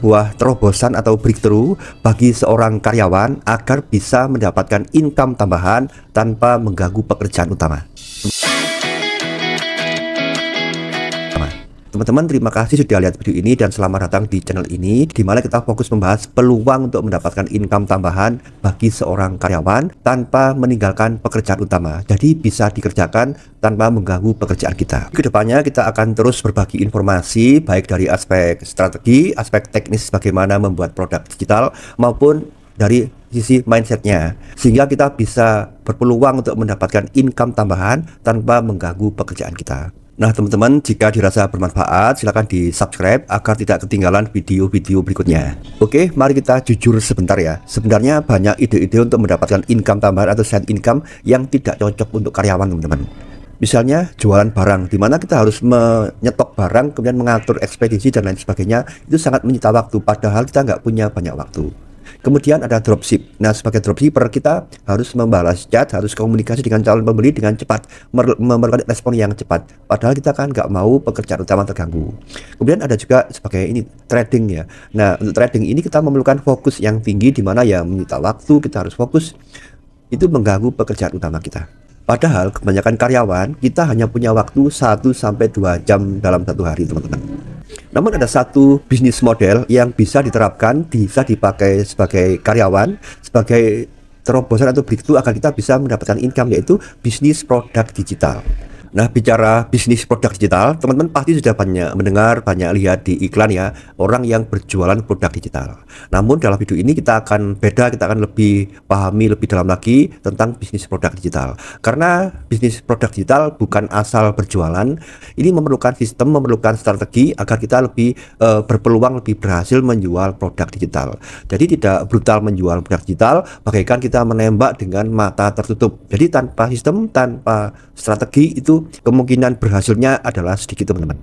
sebuah terobosan atau breakthrough bagi seorang karyawan agar bisa mendapatkan income tambahan tanpa mengganggu pekerjaan utama. Teman-teman, terima kasih sudah lihat video ini dan selamat datang di channel ini, di mana kita fokus membahas peluang untuk mendapatkan income tambahan bagi seorang karyawan tanpa meninggalkan pekerjaan utama. Jadi bisa dikerjakan tanpa mengganggu pekerjaan kita. Kedepannya kita akan terus berbagi informasi baik dari aspek strategi, aspek teknis bagaimana membuat produk digital maupun dari sisi mindsetnya, sehingga kita bisa berpeluang untuk mendapatkan income tambahan tanpa mengganggu pekerjaan kita. Nah teman-teman, jika dirasa bermanfaat silahkan di subscribe agar tidak ketinggalan video-video berikutnya. Oke, mari kita jujur sebentar ya. Sebenarnya banyak ide-ide untuk mendapatkan income tambahan atau side income yang tidak cocok untuk karyawan, teman-teman. Misalnya jualan barang, di mana kita harus menyetok barang, kemudian mengatur ekspedisi dan lain sebagainya. Itu sangat menyita waktu, padahal kita nggak punya banyak waktu. Kemudian ada dropship. Nah, sebagai dropshipper kita harus membalas chat, harus komunikasi dengan calon pembeli dengan cepat, memerlukan respon yang cepat. Padahal kita kan nggak mau pekerjaan utama terganggu. Kemudian ada juga sebagai ini trading ya. Nah, untuk trading ini kita memerlukan fokus yang tinggi, di mana ya menyita waktu, kita harus fokus. Itu mengganggu pekerjaan utama kita. Padahal kebanyakan karyawan kita hanya punya waktu 1-2 jam dalam satu hari, teman-teman. Namun ada satu bisnis model yang bisa diterapkan, bisa dipakai sebagai karyawan, sebagai terobosan atau breakthrough agar kita bisa mendapatkan income, yaitu bisnis produk digital. Nah, bicara bisnis produk digital, teman-teman pasti sudah banyak mendengar, banyak lihat di iklan ya, orang yang berjualan produk digital. Namun dalam video ini kita akan lebih pahami lebih dalam lagi tentang bisnis produk digital. Karena bisnis produk digital bukan asal berjualan, ini memerlukan sistem, memerlukan strategi agar kita lebih berpeluang lebih berhasil menjual produk digital. Jadi tidak brutal menjual produk digital, bagaikan kita menembak dengan mata tertutup. Jadi tanpa sistem, tanpa strategi, itu kemungkinan berhasilnya adalah sedikit, teman-teman.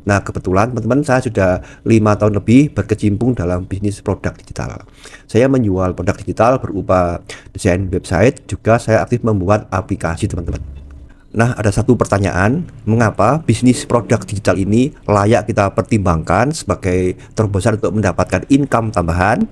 Nah, kebetulan teman-teman saya sudah 5 tahun lebih berkecimpung dalam bisnis produk digital. Saya menjual produk digital berupa desain website, juga saya aktif membuat aplikasi, teman-teman. Nah, ada satu pertanyaan, mengapa bisnis produk digital ini layak kita pertimbangkan sebagai terobosan untuk mendapatkan income tambahan?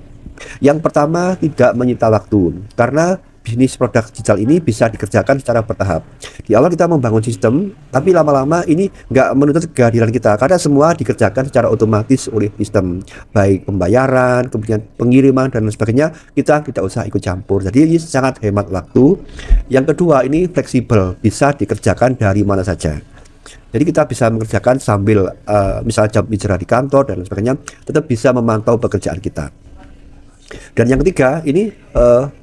Yang pertama, tidak menyita waktu, karena bisnis produk digital ini bisa dikerjakan secara bertahap. Di awal kita membangun sistem, tapi lama-lama ini nggak menuntut kehadiran kita, karena semua dikerjakan secara otomatis oleh sistem, baik pembayaran, kemudian pengiriman dan lain sebagainya, kita tidak usah ikut campur. Jadi ini sangat hemat waktu. Yang kedua, ini fleksibel, bisa dikerjakan dari mana saja. Jadi kita bisa mengerjakan sambil misalnya jam istirahat di kantor dan lain sebagainya, tetap bisa memantau pekerjaan kita. Dan yang ketiga, ini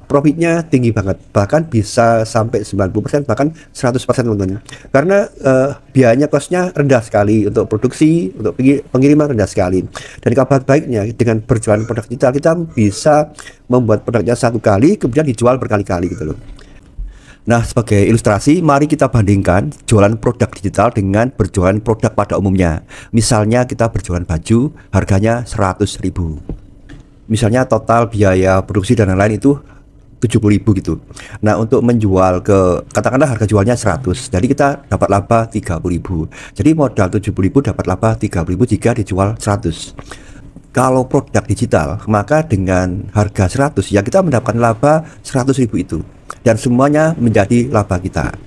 profitnya tinggi banget, bahkan bisa sampai 90%, bahkan 100%, teman-teman. Karena biayanya, costnya rendah sekali untuk produksi, untuk pengiriman rendah sekali. Dan kabar baiknya, dengan berjualan produk digital kita bisa membuat produknya satu kali, kemudian dijual berkali-kali gitu loh. Nah, sebagai ilustrasi, mari kita bandingkan jualan produk digital dengan berjualan produk pada umumnya. Misalnya kita berjualan baju, harganya 100.000. Misalnya total biaya produksi dan lain-lain itu 70.000 gitu. Nah, untuk menjual ke, katakanlah harga jualnya 100, jadi kita dapat laba 30.000. Jadi modal 70.000 dapat laba 30.000 jika dijual 100. Kalau produk digital, maka dengan harga 100 ya kita mendapatkan laba 100.000 itu, dan semuanya menjadi laba kita.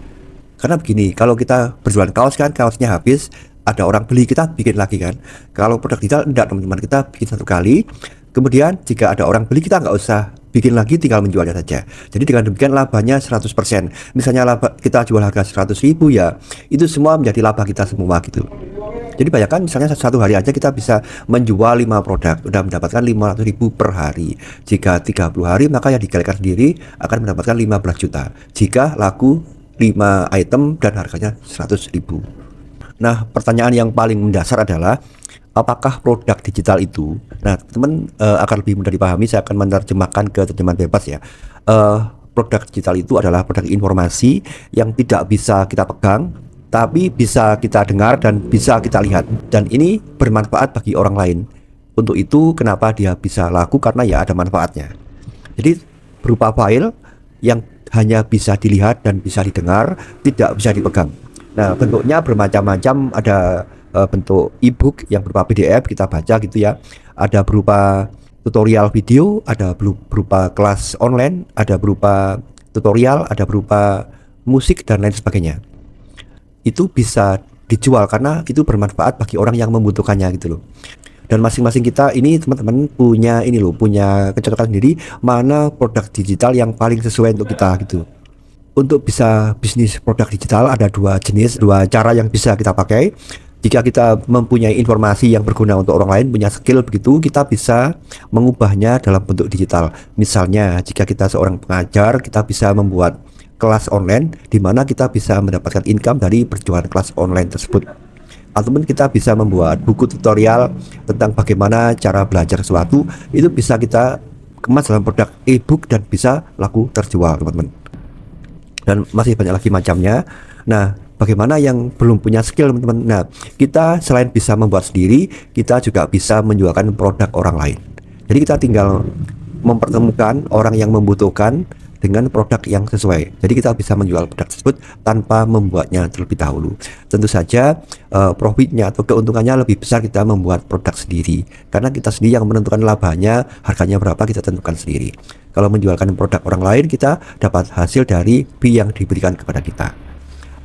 Karena begini, kalau kita berjualan kaos kan, kaosnya habis, ada orang beli, kita bikin lagi kan. Kalau produk digital enggak, teman-teman, kita bikin satu kali, kemudian jika ada orang beli, kita nggak usah bikin lagi, tinggal menjualnya saja. Jadi dengan demikian labanya 100%. Misalnya laba kita jual harga 100.000 ya, itu semua menjadi laba kita semua gitu. Jadi bayangkan misalnya satu hari aja kita bisa menjual 5 produk, udah mendapatkan 500.000 per hari. Jika 30 hari, maka yang dikalikan sendiri akan mendapatkan 15 juta. Jika laku 5 item dan harganya 100.000. Nah, pertanyaan yang paling mendasar adalah, apakah produk digital itu? Nah, teman akan lebih mudah dipahami, saya akan menerjemahkan ke terjemahan bebas ya. Produk digital itu adalah produk informasi yang tidak bisa kita pegang, tapi bisa kita dengar dan bisa kita lihat. Dan ini bermanfaat bagi orang lain. Untuk itu, kenapa dia bisa laku? Karena ya ada manfaatnya. Jadi berupa file yang hanya bisa dilihat dan bisa didengar, tidak bisa dipegang. Nah, bentuknya bermacam-macam, ada bentuk e-book yang berupa PDF kita baca gitu ya. Ada berupa tutorial video, ada berupa kelas online, ada berupa tutorial, ada berupa musik dan lain sebagainya. Itu bisa dijual karena itu bermanfaat bagi orang yang membutuhkannya gitu loh. Dan masing-masing kita ini teman-teman punya ini loh, punya kecocokan sendiri mana produk digital yang paling sesuai untuk kita gitu. Untuk bisa bisnis produk digital ada dua jenis, dua cara yang bisa kita pakai. Jika kita mempunyai informasi yang berguna untuk orang lain, punya skill begitu, kita bisa mengubahnya dalam bentuk digital. Misalnya, jika kita seorang pengajar, kita bisa membuat kelas online di mana kita bisa mendapatkan income dari berjualan kelas online tersebut. Ataupun kita bisa membuat buku tutorial tentang bagaimana cara belajar sesuatu, itu bisa kita kemas dalam produk e-book dan bisa laku terjual, teman-teman. Dan masih banyak lagi macamnya. Nah, bagaimana yang belum punya skill, teman-teman? Nah, kita selain bisa membuat sendiri, kita juga bisa menjualkan produk orang lain. Jadi kita tinggal mempertemukan orang yang membutuhkan dengan produk yang sesuai. Jadi kita bisa menjual produk tersebut tanpa membuatnya terlebih dahulu. Tentu saja profitnya atau keuntungannya lebih besar kita membuat produk sendiri, karena kita sendiri yang menentukan labanya, harganya berapa kita tentukan sendiri. Kalau menjualkan produk orang lain, kita dapat hasil dari fee yang diberikan kepada kita.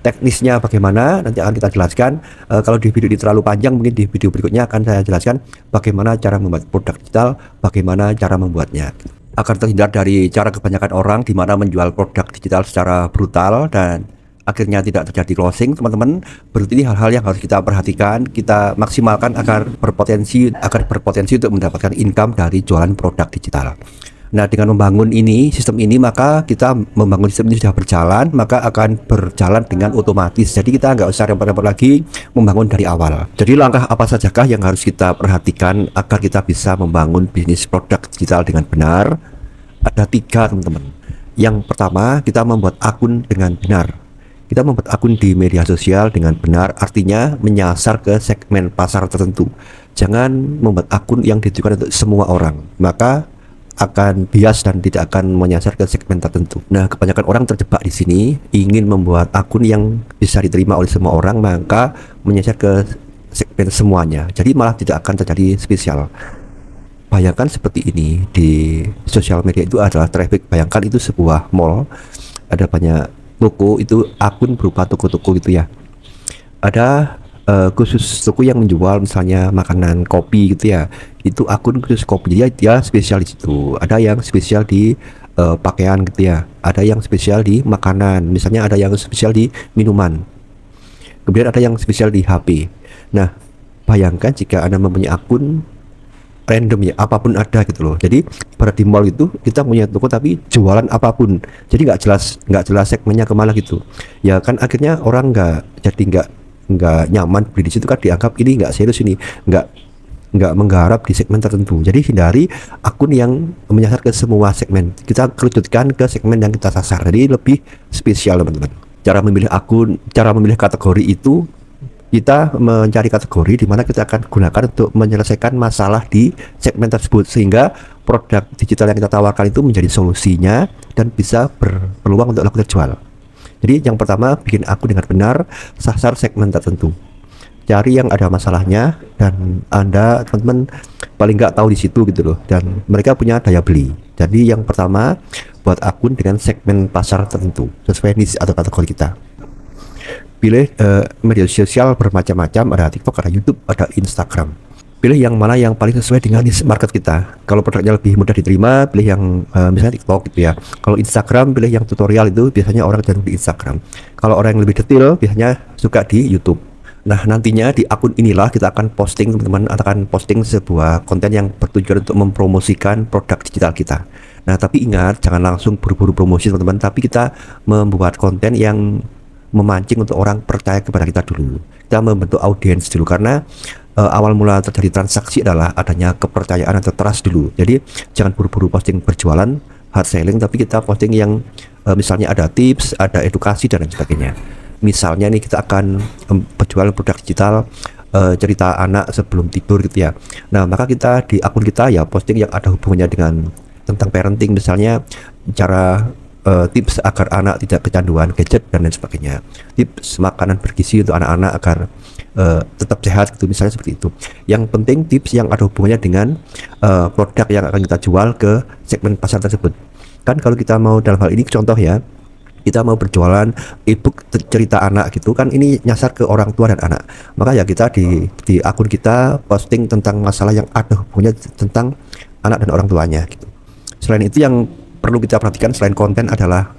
Teknisnya bagaimana nanti akan kita jelaskan. Kalau di video ini terlalu panjang, mungkin di video berikutnya akan saya jelaskan bagaimana cara membuat produk digital, bagaimana cara membuatnya, agar terhindar dari cara kebanyakan orang di mana menjual produk digital secara brutal dan akhirnya tidak terjadi closing. Teman-teman, berarti ini hal-hal yang harus kita perhatikan, kita maksimalkan agar berpotensi untuk mendapatkan income dari jualan produk digital. Nah, dengan membangun sistem ini, maka kita membangun sistem ini sudah berjalan, maka akan berjalan dengan otomatis. Jadi kita nggak usah repot-repot lagi membangun dari awal. Jadi langkah apa sajakah yang harus kita perhatikan agar kita bisa membangun bisnis produk digital dengan benar? Ada 3, teman-teman. Yang pertama, kita membuat akun dengan benar. Kita membuat akun di media sosial dengan benar, artinya menyasar ke segmen pasar tertentu. Jangan membuat akun yang ditujukan untuk semua orang, maka akan bias dan tidak akan menyasar ke segmen tertentu. Nah, kebanyakan orang terjebak di sini, ingin membuat akun yang bisa diterima oleh semua orang, maka menyasar ke segmen semuanya. Jadi malah tidak akan terjadi spesial. Bayangkan seperti ini, di sosial media itu adalah traffic. Bayangkan itu sebuah mall, ada banyak toko, itu akun berupa toko-toko gitu ya. Ada khusus toko yang menjual misalnya makanan, kopi gitu ya, itu akun khusus kopi, dia spesial di situ. Ada yang spesial di pakaian gitu ya, ada yang spesial di makanan, misalnya ada yang spesial di minuman, kemudian ada yang spesial di HP. Nah, bayangkan jika Anda mempunyai akun random ya, apapun ada gitu loh. Jadi pada di mall itu kita punya toko tapi jualan apapun, jadi nggak jelas segmennya kemana gitu ya kan. Akhirnya orang nggak nyaman beli di situ, kan dianggap ini nggak serius, ini nggak menggarap di segmen tertentu. Jadi hindari akun yang menyasar ke semua segmen, kita kerucutkan ke segmen yang kita sasar, jadi lebih spesial, teman-teman. Cara memilih kategori itu, kita mencari kategori di mana kita akan gunakan untuk menyelesaikan masalah di segmen tersebut, sehingga produk digital yang kita tawarkan itu menjadi solusinya dan bisa berpeluang untuk laku terjual. Jadi yang pertama, bikin akun dengan benar, sasar segmen tertentu, cari yang ada masalahnya dan Anda, teman-teman, paling nggak tahu di situ gitu loh, dan mereka punya daya beli. Jadi yang pertama, buat akun dengan segmen pasar tertentu sesuai niche atau kategori kita. Pilih media sosial bermacam-macam, ada TikTok, ada YouTube, ada Instagram. Pilih yang mana yang paling sesuai dengan niche market kita. Kalau produknya lebih mudah diterima, pilih yang misalnya TikTok gitu ya. Kalau Instagram, pilih yang tutorial, itu biasanya orang cenderung di Instagram. Kalau orang yang lebih detail, biasanya suka di YouTube. Nah, nantinya di akun inilah kita akan posting, teman-teman, akan posting sebuah konten yang bertujuan untuk mempromosikan produk digital kita. Nah, tapi ingat, jangan langsung buru-buru promosi, teman-teman, tapi kita membuat konten yang memancing untuk orang percaya kepada kita dulu. Kita membentuk audiens dulu, karena awal mula terjadi transaksi adalah adanya kepercayaan atau trust dulu. Jadi jangan buru-buru posting berjualan, hard selling, tapi kita posting yang misalnya ada tips, ada edukasi dan lain sebagainya. Misalnya nih, kita akan berjualan produk digital, cerita anak sebelum tidur gitu ya. Nah, maka kita di akun kita ya posting yang ada hubungannya dengan tentang parenting, misalnya cara tips agar anak tidak kecanduan gadget dan lain sebagainya, tips makanan bergizi untuk anak-anak agar tetap sehat gitu, misalnya seperti itu. Yang penting tips yang ada hubungannya dengan produk yang akan kita jual ke segmen pasar tersebut. Kan kalau kita mau dalam hal ini contoh ya, kita mau berjualan ebook cerita anak gitu kan, ini nyasar ke orang tua dan anak, maka ya kita di akun kita posting tentang masalah yang ada hubungannya tentang anak dan orang tuanya gitu. Selain itu yang perlu kita perhatikan selain konten adalah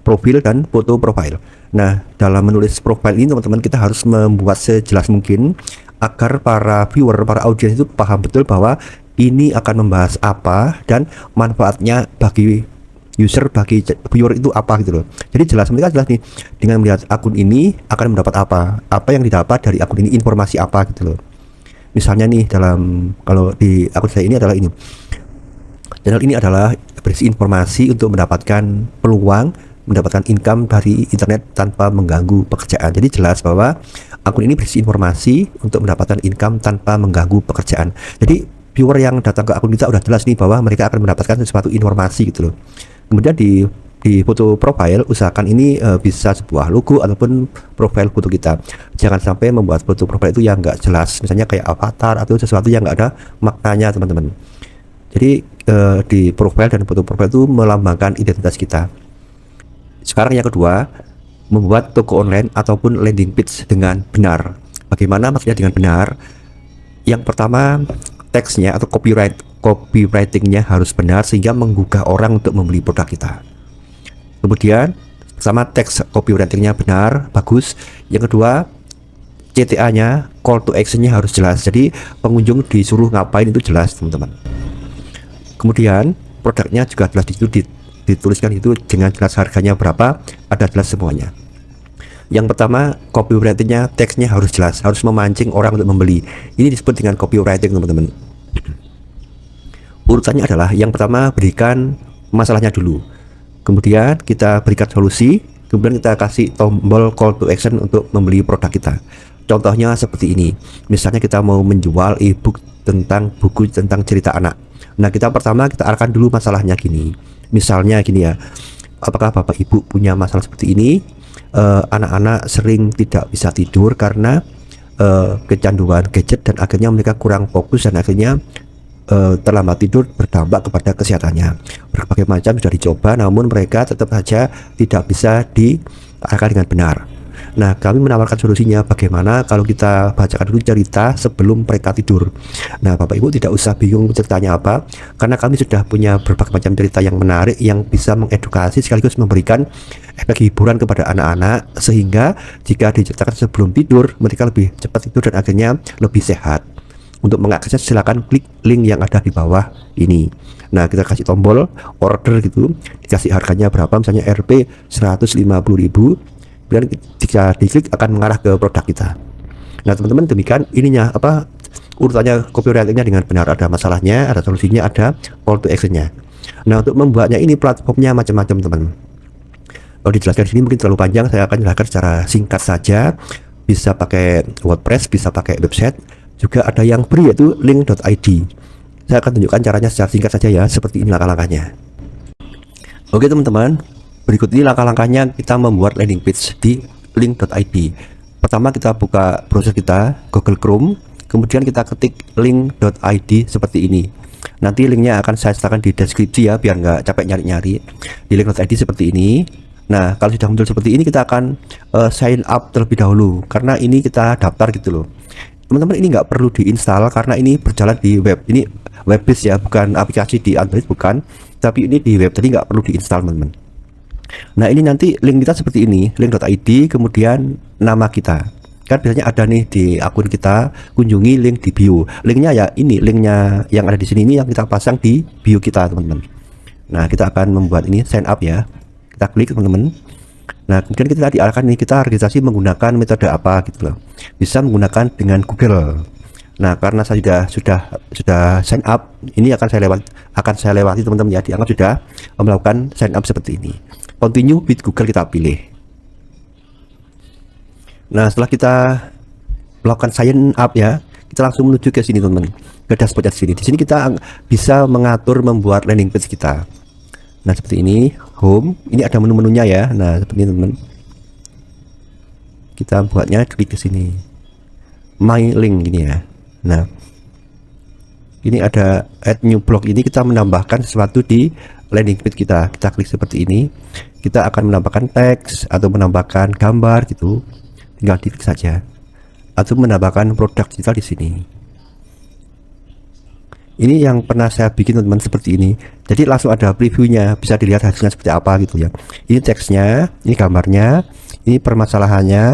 profil dan foto profile. Nah, dalam menulis profile ini teman-teman, kita harus membuat sejelas mungkin agar para viewer, para audiens itu paham betul bahwa ini akan membahas apa dan manfaatnya bagi user, bagi viewer itu apa gitu loh. Jadi jelas, mereka jelas nih, dengan melihat akun ini akan mendapat apa yang didapat dari akun ini, informasi apa gitu loh. Misalnya nih, kalau di akun saya ini adalah ini, channel ini adalah berisi informasi untuk mendapatkan peluang mendapatkan income dari internet tanpa mengganggu pekerjaan. Jadi jelas bahwa akun ini berisi informasi untuk mendapatkan income tanpa mengganggu pekerjaan. Jadi viewer yang datang ke akun kita udah jelas nih bahwa mereka akan mendapatkan sesuatu informasi gitu loh. Kemudian di foto profile, usahakan ini bisa sebuah logo ataupun profile foto kita. Jangan sampai membuat foto profile itu yang nggak jelas, misalnya kayak avatar atau sesuatu yang nggak ada maknanya teman-teman. Jadi di profile dan foto profile itu melambangkan identitas kita. Sekarang yang kedua, membuat toko online ataupun landing page dengan benar. Bagaimana maksudnya dengan benar? Yang pertama, teksnya atau copywritingnya harus benar sehingga menggugah orang untuk membeli produk kita. Kemudian sama teks copywritingnya benar, bagus. Yang kedua, CTA-nya, call to action-nya harus jelas. Jadi pengunjung disuruh ngapain itu jelas teman-teman. Kemudian produknya juga jelas dituliskan itu dengan jelas, harganya berapa, ada jelas semuanya. Yang pertama, copywritingnya, teksnya harus jelas, harus memancing orang untuk membeli. Ini disebut dengan copywriting teman-teman. Urutannya adalah yang pertama, berikan masalahnya dulu, kemudian kita berikan solusi, kemudian kita kasih tombol call to action untuk membeli produk kita. Contohnya seperti ini, misalnya kita mau menjual ebook tentang buku tentang cerita anak. Nah, kita pertama kita arahkan dulu masalahnya gini. Misalnya gini ya, apakah Bapak Ibu punya masalah seperti ini? Anak-anak sering tidak bisa tidur karena kecanduan gadget dan akhirnya mereka kurang fokus dan akhirnya terlambat tidur, berdampak kepada kesehatannya. Berbagai macam sudah dicoba namun mereka tetap saja tidak bisa diarahkan dengan benar. Nah, kami menawarkan solusinya, bagaimana kalau kita bacakan dulu cerita sebelum mereka tidur. Nah, Bapak Ibu tidak usah bingung ceritanya apa, karena kami sudah punya berbagai macam cerita yang menarik yang bisa mengedukasi sekaligus memberikan efek hiburan kepada anak-anak, sehingga jika diceritakan sebelum tidur mereka lebih cepat tidur dan akhirnya lebih sehat. Untuk mengakses silakan klik link yang ada di bawah ini. Nah, kita kasih tombol order gitu, dikasih harganya berapa, misalnya Rp 150.000. Kemudian jika diklik akan mengarah ke produk kita. Nah, teman-teman, demikian ininya urutannya copywritingnya dengan benar, ada masalahnya, ada solusinya, ada call to action-nya. Nah, untuk membuatnya ini platformnya macam-macam teman. Kalau dijelaskan di sini mungkin terlalu panjang, saya akan jelaskan secara singkat saja. Bisa pakai WordPress, bisa pakai website, juga ada yang free yaitu link.id. Saya akan tunjukkan caranya secara singkat saja ya, seperti ini langkah-langkahnya. Oke teman-teman, berikut ini langkah-langkahnya kita membuat landing page di link.id. Pertama, kita buka browser kita, Google Chrome, kemudian kita ketik link.id seperti ini. Nanti linknya akan saya sertakan di deskripsi ya, biar nggak capek nyari-nyari. Di link.id seperti ini. Nah, kalau sudah muncul seperti ini, kita akan sign up terlebih dahulu, karena ini kita daftar gitu loh. Teman-teman, ini nggak perlu diinstal karena ini berjalan di web. Ini web based ya, bukan aplikasi di Android, bukan, tapi ini di web, jadi nggak perlu diinstal teman-teman. Nah, ini nanti link kita seperti ini, link.id, kemudian nama kita. Kan biasanya ada nih di akun kita, kunjungi link di bio. Linknya ya ini, linknya yang ada di sini ini yang kita pasang di bio kita teman-teman. Nah, kita akan membuat ini sign up ya. Kita klik teman-teman. Nah, kemudian kita diarahkan nih, kita registrasi menggunakan metode apa gitu loh. Bisa menggunakan dengan Google. Nah, karena saya sudah sign up, ini akan saya lewati teman-teman ya, dianggap sudah melakukan sign up seperti ini. Continue with Google kita pilih. Nah, setelah kita melakukan sign up ya, kita langsung menuju ke sini teman-teman, ke dashboard di sini. Di sini kita bisa mengatur membuat landing page kita. Nah seperti ini, home, ini ada menu-menunya ya. Nah seperti ini teman-teman. Kita buatnya klik ke sini, my link gini ya. Nah ini ada add new blog, ini kita menambahkan sesuatu di landing page kita. Kita klik seperti ini, kita akan menambahkan teks atau menambahkan gambar gitu, tinggal diklik saja, atau menambahkan produk digital di sini. Ini yang pernah saya bikin teman-teman, seperti ini. Jadi langsung ada previewnya, bisa dilihat hasilnya seperti apa gitu ya. Ini teksnya, ini gambarnya, ini permasalahannya.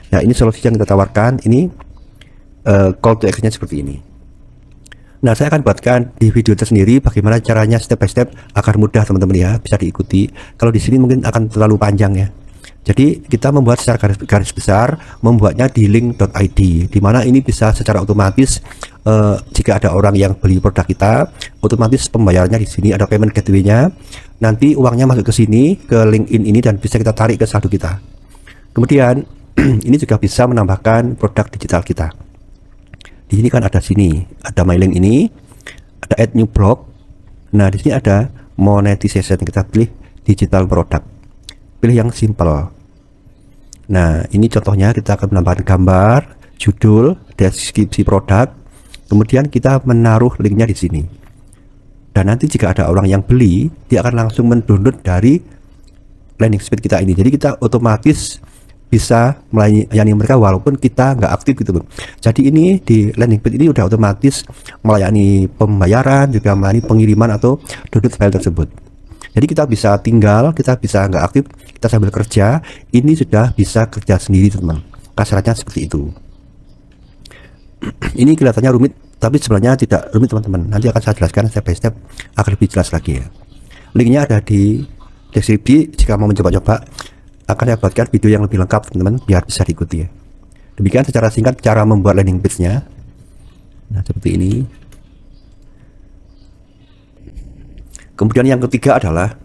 Nah ini solusi yang kita tawarkan. Ini call to action-nya seperti ini. Nah saya akan buatkan di video tersendiri bagaimana caranya step by step agar mudah teman-teman ya, bisa diikuti. Kalau di sini mungkin akan terlalu panjang ya. Jadi kita membuat secara garis besar, membuatnya di link.id, dimana ini bisa secara otomatis jika ada orang yang beli produk kita, otomatis pembayarannya di sini ada payment gateway-nya. Nanti uangnya masuk ke sini, ke LinkedIn ini, dan bisa kita tarik ke saldo kita. Kemudian ini juga bisa menambahkan produk digital kita. Di sini kan ada sini, ada my link ini, ada add new blog. Nah di sini ada monetization, kita pilih digital product, pilih yang simple. Nah ini contohnya, kita akan menambahkan gambar, judul, deskripsi produk, kemudian kita menaruh linknya di sini. Dan nanti jika ada orang yang beli, dia akan langsung mendownload dari landing page kita ini. Jadi kita otomatis bisa melayani mereka walaupun kita nggak aktif gitu loh. Jadi ini di landing page ini udah otomatis melayani pembayaran, juga melayani pengiriman atau download file tersebut. Jadi kita bisa tinggal, kita bisa nggak aktif, kita sambil kerja, ini sudah bisa kerja sendiri teman. Kasarnya seperti itu. Ini kelihatannya rumit, tapi sebenarnya tidak rumit teman-teman. Nanti akan saya jelaskan step by step agar lebih jelas lagi ya. Linknya ada di deskripsi. Jika mau mencoba-coba, akan saya buatkan video yang lebih lengkap teman-teman, biar bisa diikuti ya. Demikian secara singkat cara membuat landing page-nya. Nah seperti ini. Kemudian yang ketiga adalah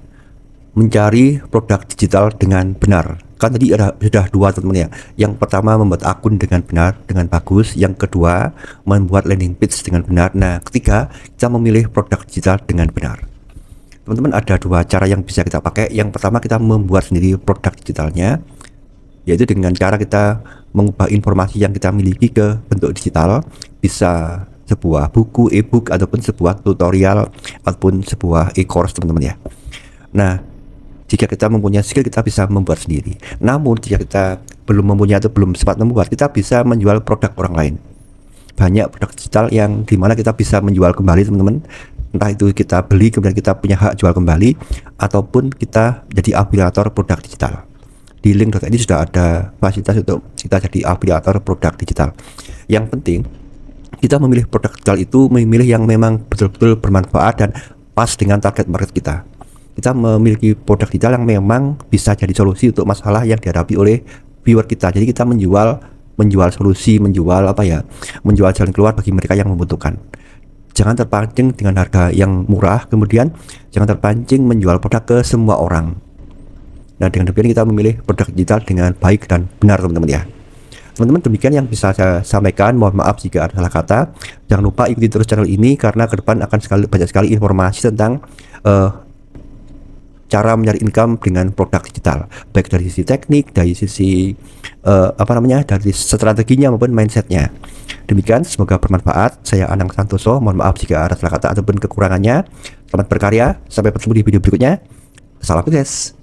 mencari produk digital dengan benar. Kan tadi sudah dua teman-teman ya. Yang pertama membuat akun dengan benar, dengan bagus. Yang kedua membuat landing page dengan benar. Nah ketiga kita memilih produk digital dengan benar. Teman-teman ada dua cara yang bisa kita pakai. Yang pertama kita membuat sendiri produk digitalnya, yaitu dengan cara kita mengubah informasi yang kita miliki ke bentuk digital. Bisa sebuah buku, e-book, ataupun sebuah tutorial, ataupun sebuah e-course teman-teman ya. Nah jika kita mempunyai skill, kita bisa membuat sendiri. Namun jika kita belum mempunyai atau belum sempat membuat, kita bisa menjual produk orang lain. Banyak produk digital yang dimana kita bisa menjual kembali teman-teman. Entah itu kita beli kemudian kita punya hak jual kembali, ataupun kita jadi afiliator produk digital. Di link.id sudah ada fasilitas untuk kita jadi afiliator produk digital. Yang penting kita memilih produk digital itu memilih yang memang betul-betul bermanfaat dan pas dengan target market kita. Kita memiliki produk digital yang memang bisa jadi solusi untuk masalah yang dihadapi oleh viewer kita. Jadi kita menjual solusi, menjual jalan keluar bagi mereka yang membutuhkan. Jangan terpancing dengan harga yang murah, kemudian jangan terpancing menjual produk ke semua orang. Nah dengan demikian kita memilih produk digital dengan baik dan benar teman-teman ya. Teman-teman demikian yang bisa saya sampaikan. Mohon maaf jika ada salah kata. Jangan lupa ikuti terus channel ini karena ke depan akan banyak sekali informasi tentang cara mencari income dengan produk digital, baik dari sisi teknik, dari sisi dari strateginya maupun mindsetnya. Demikian, semoga bermanfaat. Saya Anang Santoso, mohon maaf jika ada salah kata ataupun kekurangannya. Selamat berkarya, sampai bertemu di video berikutnya. Salam sukses.